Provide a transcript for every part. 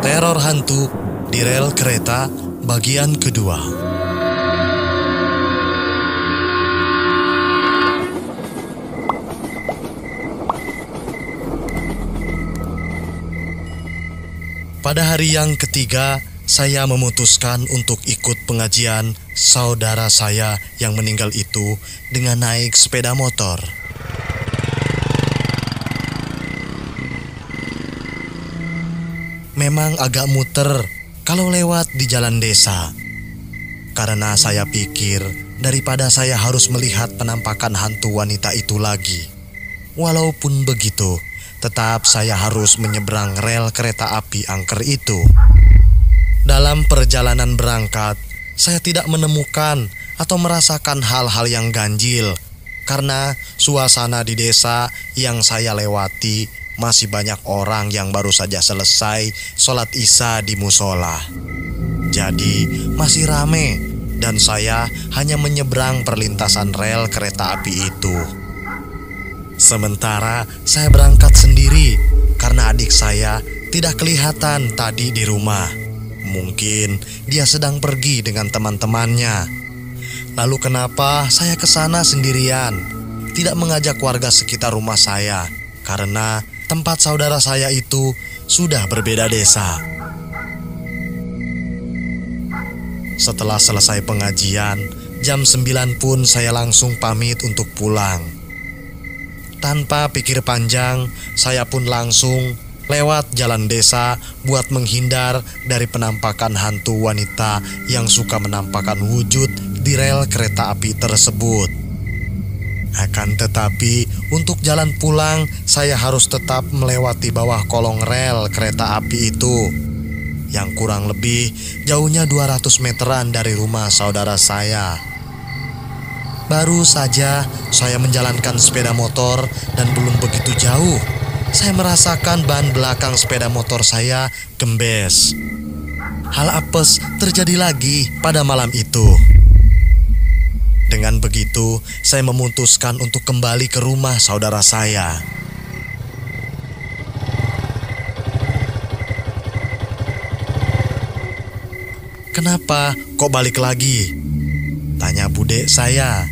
Teror hantu di rel kereta bagian kedua. Pada hari yang ketiga, saya memutuskan untuk ikut pengajian saudara saya yang meninggal itu dengan naik sepeda motor. Memang agak muter kalau lewat di jalan desa. Karena saya pikir daripada saya harus melihat penampakan hantu wanita itu lagi. Walaupun begitu, tetap saya harus menyeberang rel kereta api angker itu. Dalam perjalanan berangkat, saya tidak menemukan atau merasakan hal-hal yang ganjil. Karena suasana di desa yang saya lewati masih banyak orang yang baru saja selesai sholat isya di musola. Jadi masih rame dan saya hanya menyeberang perlintasan rel kereta api itu. Sementara saya berangkat sendiri karena adik saya tidak kelihatan tadi di rumah. Mungkin dia sedang pergi dengan teman-temannya. Lalu kenapa saya ke sana sendirian? Tidak mengajak warga sekitar rumah saya karena tempat saudara saya itu sudah berbeda desa. Setelah selesai pengajian, jam 9 pun saya langsung pamit untuk pulang. Tanpa pikir panjang, saya pun langsung lewat jalan desa buat menghindar dari penampakan hantu wanita yang suka menampakkan wujud di rel kereta api tersebut. Akan tetapi, untuk jalan pulang, saya harus tetap melewati bawah kolong rel kereta api itu, yang kurang lebih jauhnya 200 meteran dari rumah saudara saya. Baru saja saya menjalankan sepeda motor dan belum begitu jauh, saya merasakan ban belakang sepeda motor saya gembes. Hal apes terjadi lagi pada malam itu. Dengan begitu, saya memutuskan untuk kembali ke rumah saudara saya. "Kenapa kok balik lagi?" tanya bude saya.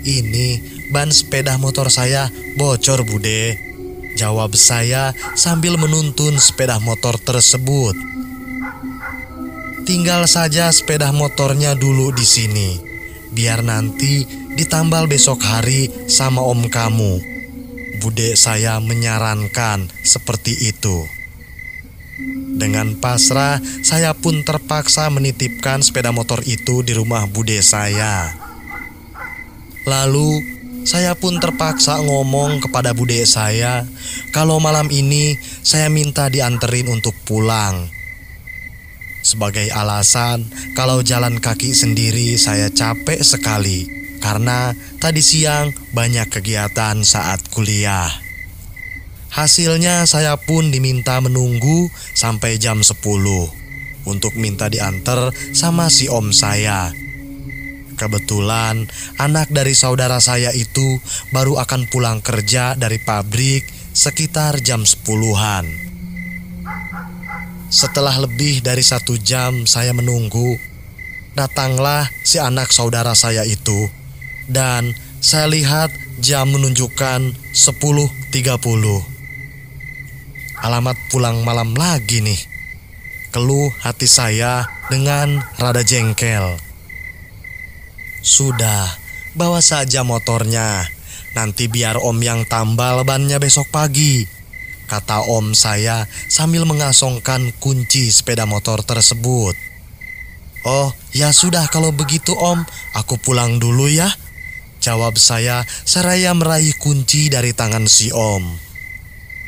"Ini ban sepeda motor saya bocor, bude," jawab saya sambil menuntun sepeda motor tersebut. "Tinggal saja sepeda motornya dulu di sini. Biar nanti ditambal besok hari sama om kamu," bude saya menyarankan seperti itu. Dengan pasrah, saya pun terpaksa menitipkan sepeda motor itu di rumah bude saya. Lalu, saya pun terpaksa ngomong kepada bude saya kalau malam ini saya minta dianterin untuk pulang. Sebagai alasan, kalau jalan kaki sendiri saya capek sekali karena tadi siang banyak kegiatan saat kuliah. Hasilnya saya pun diminta menunggu sampai jam 10 untuk minta diantar sama si om saya. Kebetulan anak dari saudara saya itu baru akan pulang kerja dari pabrik sekitar jam 10-an. Setelah lebih dari 1 jam saya menunggu, datanglah si anak saudara saya itu, dan saya lihat jam menunjukkan 10.30. Alamat pulang malam lagi nih, keluh hati saya dengan rada jengkel. "Sudah, bawa saja motornya, nanti biar om yang tambal bannya besok pagi," kata om saya sambil mengasongkan kunci sepeda motor tersebut. "Oh, ya sudah kalau begitu om, aku pulang dulu ya," jawab saya seraya meraih kunci dari tangan si om.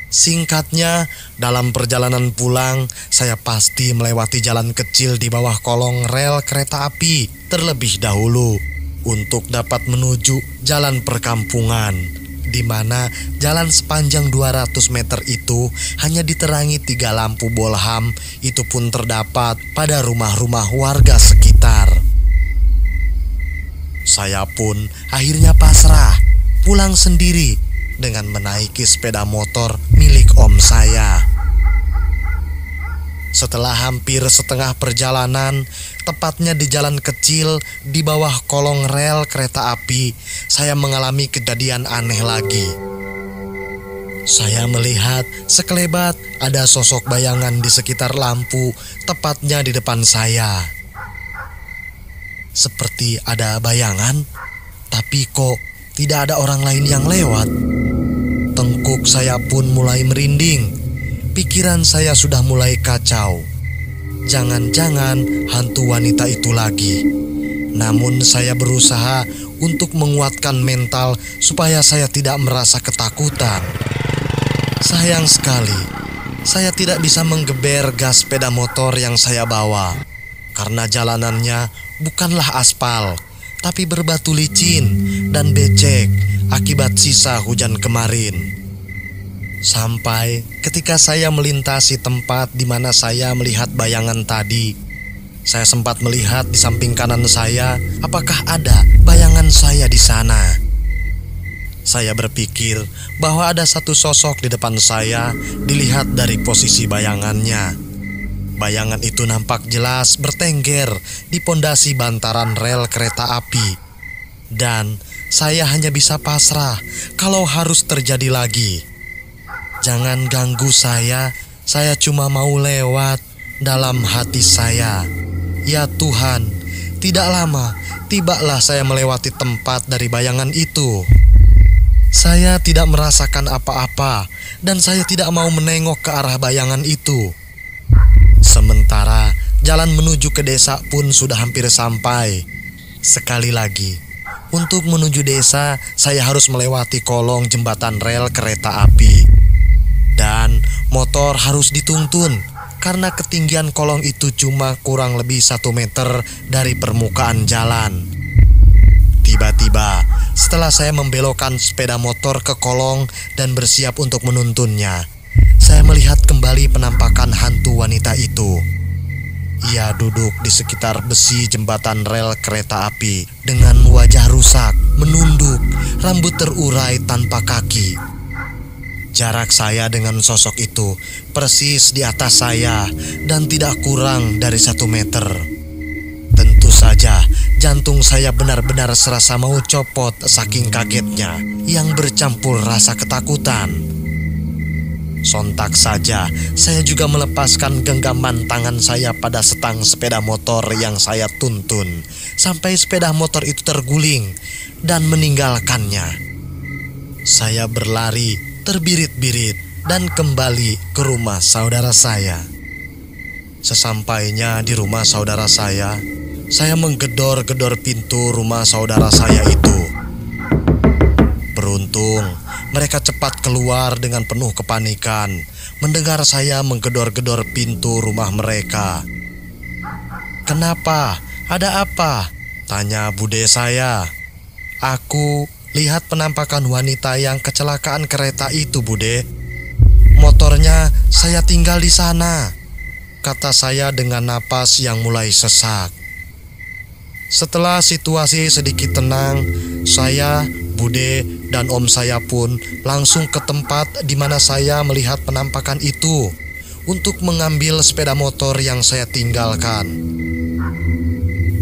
Singkatnya, dalam perjalanan pulang, saya pasti melewati jalan kecil di bawah kolong rel kereta api terlebih dahulu untuk dapat menuju jalan perkampungan, di mana jalan sepanjang 200 meter itu hanya diterangi 3 lampu bolham, itu pun terdapat pada rumah-rumah warga sekitar. Saya pun akhirnya pasrah, pulang sendiri dengan menaiki sepeda motor milik om saya. Setelah hampir setengah perjalanan, tepatnya di jalan kecil di bawah kolong rel kereta api, saya mengalami kejadian aneh lagi. Saya melihat sekelebat ada sosok bayangan di sekitar lampu, tepatnya di depan saya. Seperti ada bayangan, tapi kok tidak ada orang lain yang lewat. Tengkuk saya pun mulai merinding. Pikiran saya sudah mulai kacau. Jangan-jangan hantu wanita itu lagi. Namun saya berusaha untuk menguatkan mental supaya saya tidak merasa ketakutan. Sayang sekali, saya tidak bisa menggeber gas sepeda motor yang saya bawa. Karena jalanannya bukanlah aspal, tapi berbatu licin dan becek akibat sisa hujan kemarin. Sampai ketika saya melintasi tempat di mana saya melihat bayangan tadi, saya sempat melihat di samping kanan saya apakah ada bayangan saya di sana. Saya berpikir bahwa ada satu sosok di depan saya dilihat dari posisi bayangannya. Bayangan itu nampak jelas bertengger di pondasi bantaran rel kereta api. Dan saya hanya bisa pasrah kalau harus terjadi lagi. Jangan ganggu saya cuma mau lewat, dalam hati saya. Ya Tuhan, tidak lama tibalah saya melewati tempat dari bayangan itu. Saya tidak merasakan apa-apa dan saya tidak mau menengok ke arah bayangan itu. Sementara jalan menuju ke desa pun sudah hampir sampai. Sekali lagi, untuk menuju desa saya harus melewati kolong jembatan rel kereta api. Dan motor harus dituntun karena ketinggian kolong itu cuma kurang lebih 1 meter dari permukaan jalan. Tiba-tiba setelah saya membelokkan sepeda motor ke kolong dan bersiap untuk menuntunnya, saya melihat kembali penampakan hantu wanita itu. Ia duduk di sekitar besi jembatan rel kereta api dengan wajah rusak, menunduk, rambut terurai tanpa kaki. Jarak saya dengan sosok itu persis di atas saya dan tidak kurang dari 1 meter. Tentu saja jantung saya benar-benar serasa mau copot saking kagetnya yang bercampur rasa ketakutan. Sontak saja saya juga melepaskan genggaman tangan saya pada setang sepeda motor yang saya tuntun sampai sepeda motor itu terguling dan meninggalkannya. Saya berlari terbirit-birit dan kembali ke rumah saudara saya. Sesampainya di rumah saudara saya menggedor-gedor pintu rumah saudara saya itu. Beruntung, mereka cepat keluar dengan penuh kepanikan mendengar saya menggedor-gedor pintu rumah mereka. "Kenapa? Ada apa?" tanya bude saya. "Aku lihat penampakan wanita yang kecelakaan kereta itu, Bude. Motornya saya tinggal di sana," kata saya dengan napas yang mulai sesak. Setelah situasi sedikit tenang, saya, Bude, dan om saya pun langsung ke tempat di mana saya melihat penampakan itu untuk mengambil sepeda motor yang saya tinggalkan.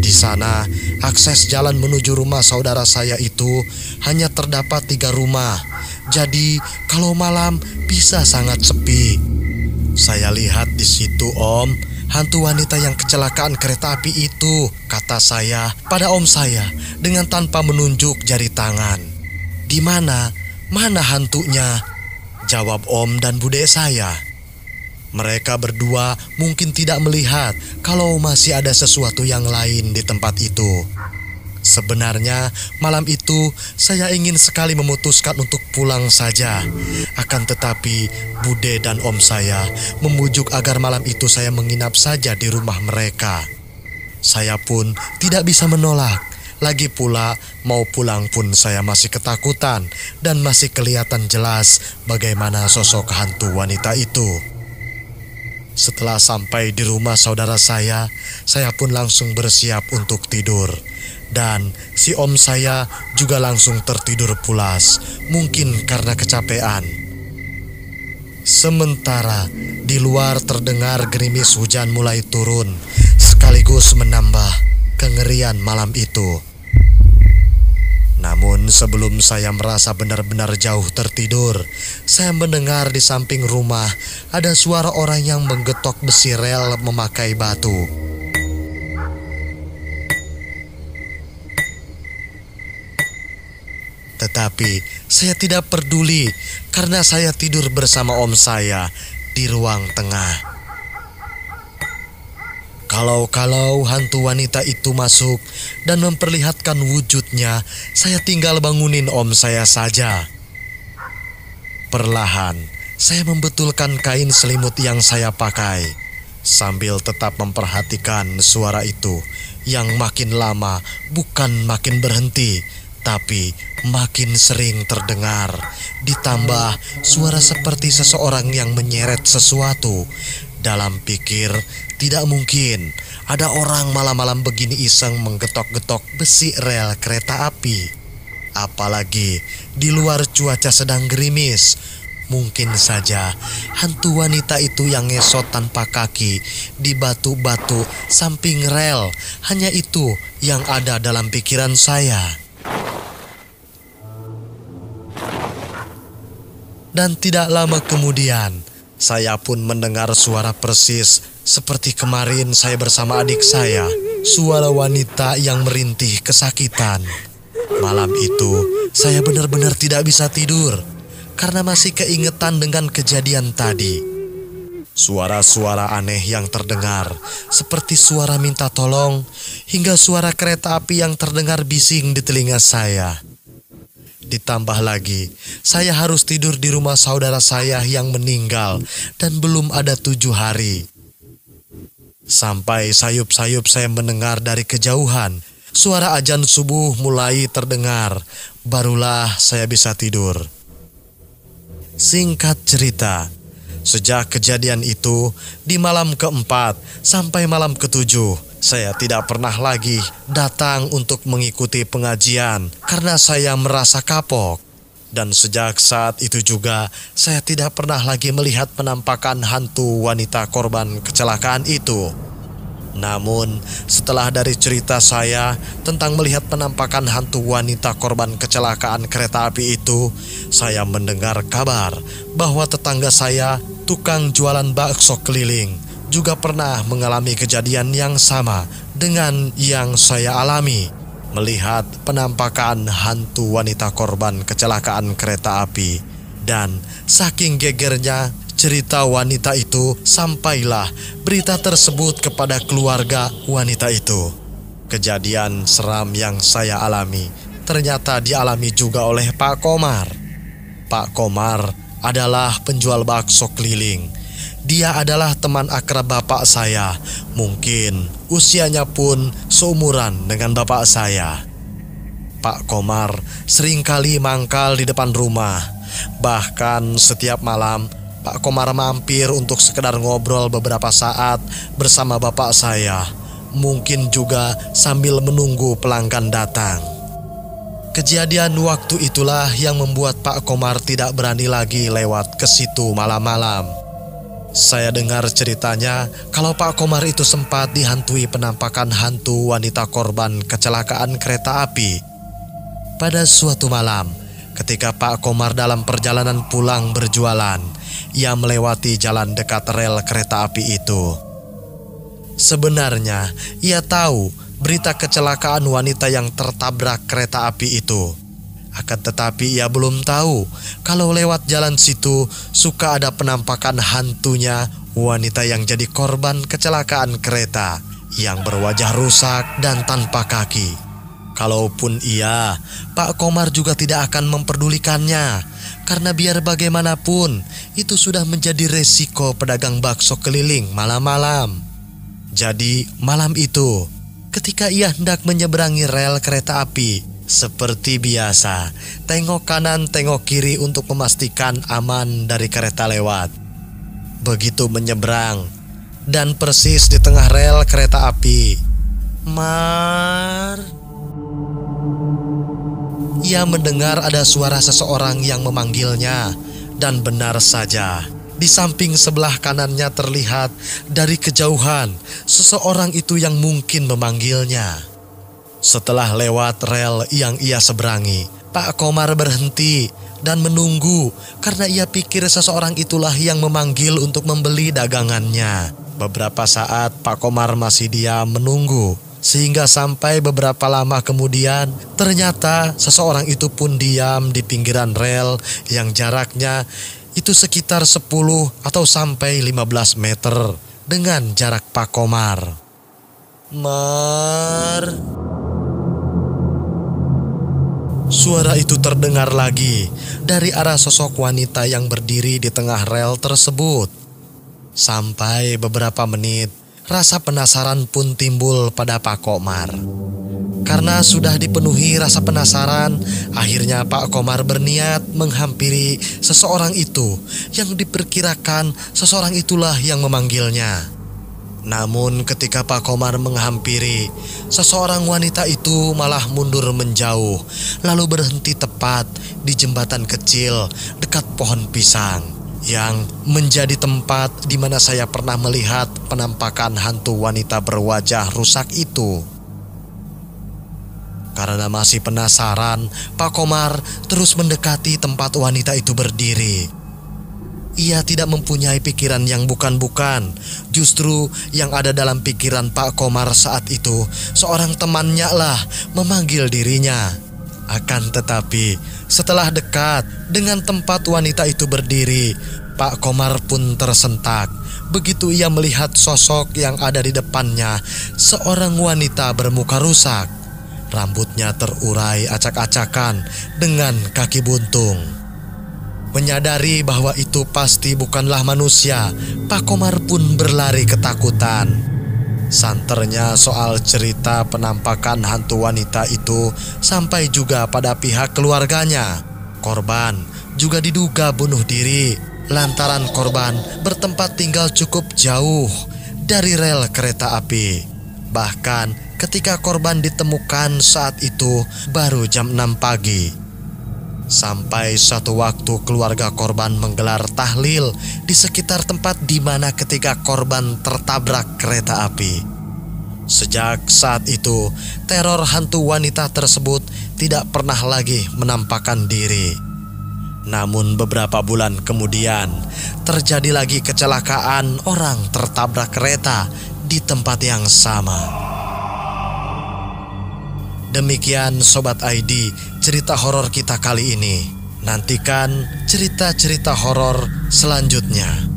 Di sana, akses jalan menuju rumah saudara saya itu hanya terdapat 3 rumah. Jadi, kalau malam bisa sangat sepi. "Saya lihat di situ, Om, hantu wanita yang kecelakaan kereta api itu," kata saya pada om saya dengan tanpa menunjuk jari tangan. "Di mana? Mana hantunya?" jawab om dan bude saya. Mereka berdua mungkin tidak melihat kalau masih ada sesuatu yang lain di tempat itu. Sebenarnya malam itu saya ingin sekali memutuskan untuk pulang saja. Akan tetapi bude dan om saya membujuk agar malam itu saya menginap saja di rumah mereka. Saya pun tidak bisa menolak. Lagi pula mau pulang pun saya masih ketakutan dan masih kelihatan jelas bagaimana sosok hantu wanita itu. Setelah sampai di rumah saudara saya pun langsung bersiap untuk tidur. Dan si om saya juga langsung tertidur pulas, mungkin karena kecapean. Sementara di luar terdengar gerimis hujan mulai turun, sekaligus menambah kengerian malam itu. Namun sebelum saya merasa benar-benar jauh tertidur, saya mendengar di samping rumah ada suara orang yang menggetok besi rel memakai batu. Tetapi saya tidak peduli karena saya tidur bersama om saya di ruang tengah. Kalau hantu wanita itu masuk dan memperlihatkan wujudnya, saya tinggal bangunin om saya saja. Perlahan, saya membetulkan kain selimut yang saya pakai, sambil tetap memperhatikan suara itu yang makin lama bukan makin berhenti, tapi makin sering terdengar. Ditambah suara seperti seseorang yang menyeret sesuatu. Dalam pikir, tidak mungkin ada orang malam-malam begini iseng menggetok-getok besi rel kereta api. Apalagi di luar cuaca sedang gerimis. Mungkin saja hantu wanita itu yang ngesot tanpa kaki di batu-batu samping rel. Hanya itu yang ada dalam pikiran saya. Dan tidak lama kemudian, saya pun mendengar suara persis seperti kemarin saya bersama adik saya. Suara wanita yang merintih kesakitan. Malam itu saya benar-benar tidak bisa tidur karena masih keingetan dengan kejadian tadi. Suara-suara aneh yang terdengar seperti suara minta tolong hingga suara kereta api yang terdengar bising di telinga saya. Ditambah lagi, saya harus tidur di rumah saudara saya yang meninggal dan belum ada 7 hari. Sampai sayup-sayup saya mendengar dari kejauhan, suara azan subuh mulai terdengar, barulah saya bisa tidur. Singkat cerita, sejak kejadian itu, di malam keempat sampai malam ketujuh, saya tidak pernah lagi datang untuk mengikuti pengajian karena saya merasa kapok. Dan sejak saat itu juga, saya tidak pernah lagi melihat penampakan hantu wanita korban kecelakaan itu. Namun, setelah dari cerita saya tentang melihat penampakan hantu wanita korban kecelakaan kereta api itu, saya mendengar kabar bahwa tetangga saya, tukang jualan bakso keliling, juga pernah mengalami kejadian yang sama dengan yang saya alami, melihat penampakan hantu wanita korban kecelakaan kereta api. Dan saking gegernya cerita wanita itu, sampailah berita tersebut kepada keluarga wanita itu. Kejadian seram yang saya alami ternyata dialami juga oleh Pak Komar. Pak Komar adalah penjual bakso keliling. Dia adalah teman akrab bapak saya. Mungkin usianya pun seumuran dengan bapak saya. Pak Komar seringkali mangkal di depan rumah. Bahkan setiap malam Pak Komar mampir untuk sekedar ngobrol beberapa saat bersama bapak saya. Mungkin juga sambil menunggu pelanggan datang. Kejadian waktu itulah yang membuat Pak Komar tidak berani lagi lewat ke situ malam-malam. Saya dengar ceritanya kalau Pak Komar itu sempat dihantui penampakan hantu wanita korban kecelakaan kereta api. Pada suatu malam, ketika Pak Komar dalam perjalanan pulang berjualan, ia melewati jalan dekat rel kereta api itu. Sebenarnya, ia tahu berita kecelakaan wanita yang tertabrak kereta api itu. Akan tetapi ia belum tahu kalau lewat jalan situ suka ada penampakan hantunya wanita yang jadi korban kecelakaan kereta yang berwajah rusak dan tanpa kaki. Kalaupun iya, Pak Komar juga tidak akan memperdulikannya karena biar bagaimanapun itu sudah menjadi resiko pedagang bakso keliling malam-malam. Jadi malam itu, ketika ia hendak menyeberangi rel kereta api, seperti biasa, tengok kanan, tengok kiri untuk memastikan aman dari kereta lewat. Begitu menyeberang, dan persis di tengah rel kereta api, Mar, ia mendengar ada suara seseorang yang memanggilnya. Dan benar saja, Di samping sebelah kanannya terlihat dari kejauhan seseorang itu yang mungkin memanggilnya. Setelah lewat rel yang ia seberangi, Pak Komar berhenti dan menunggu karena ia pikir seseorang itulah yang memanggil untuk membeli dagangannya. Beberapa saat Pak Komar masih diam menunggu, sehingga sampai beberapa lama kemudian ternyata seseorang itu pun diam di pinggiran rel yang jaraknya itu sekitar 10 atau sampai 15 meter dengan jarak Pak Komar. Mar. Suara itu terdengar lagi dari arah sosok wanita yang berdiri di tengah rel tersebut. Sampai beberapa menit, rasa penasaran pun timbul pada Pak Komar. Karena sudah dipenuhi rasa penasaran, akhirnya Pak Komar berniat menghampiri seseorang itu yang diperkirakan seseorang itulah yang memanggilnya. Namun ketika Pak Komar menghampiri, seseorang wanita itu malah mundur menjauh, lalu berhenti tepat di jembatan kecil dekat pohon pisang, yang menjadi tempat di mana saya pernah melihat penampakan hantu wanita berwajah rusak itu. Karena masih penasaran, Pak Komar terus mendekati tempat wanita itu berdiri. Ia tidak mempunyai pikiran yang bukan-bukan. Justru yang ada dalam pikiran Pak Komar saat itu, seorang temannya lah memanggil dirinya. Akan tetapi, setelah dekat dengan tempat wanita itu berdiri, Pak Komar pun tersentak. Begitu ia melihat sosok yang ada di depannya, seorang wanita bermuka rusak. Rambutnya terurai acak-acakan dengan kaki buntung. Menyadari bahwa itu pasti bukanlah manusia, Pak Komar pun berlari ketakutan. Santernya soal cerita penampakan hantu wanita itu sampai juga pada pihak keluarganya. Korban juga diduga bunuh diri lantaran korban bertempat tinggal cukup jauh dari rel kereta api. Bahkan ketika korban ditemukan saat itu baru jam 6 pagi. Sampai suatu waktu keluarga korban menggelar tahlil di sekitar tempat di mana ketika korban tertabrak kereta api. Sejak saat itu, teror hantu wanita tersebut tidak pernah lagi menampakkan diri. Namun beberapa bulan kemudian, terjadi lagi kecelakaan orang tertabrak kereta di tempat yang sama. Demikian Sobat ID, cerita horor kita kali ini. Nantikan cerita-cerita horor selanjutnya.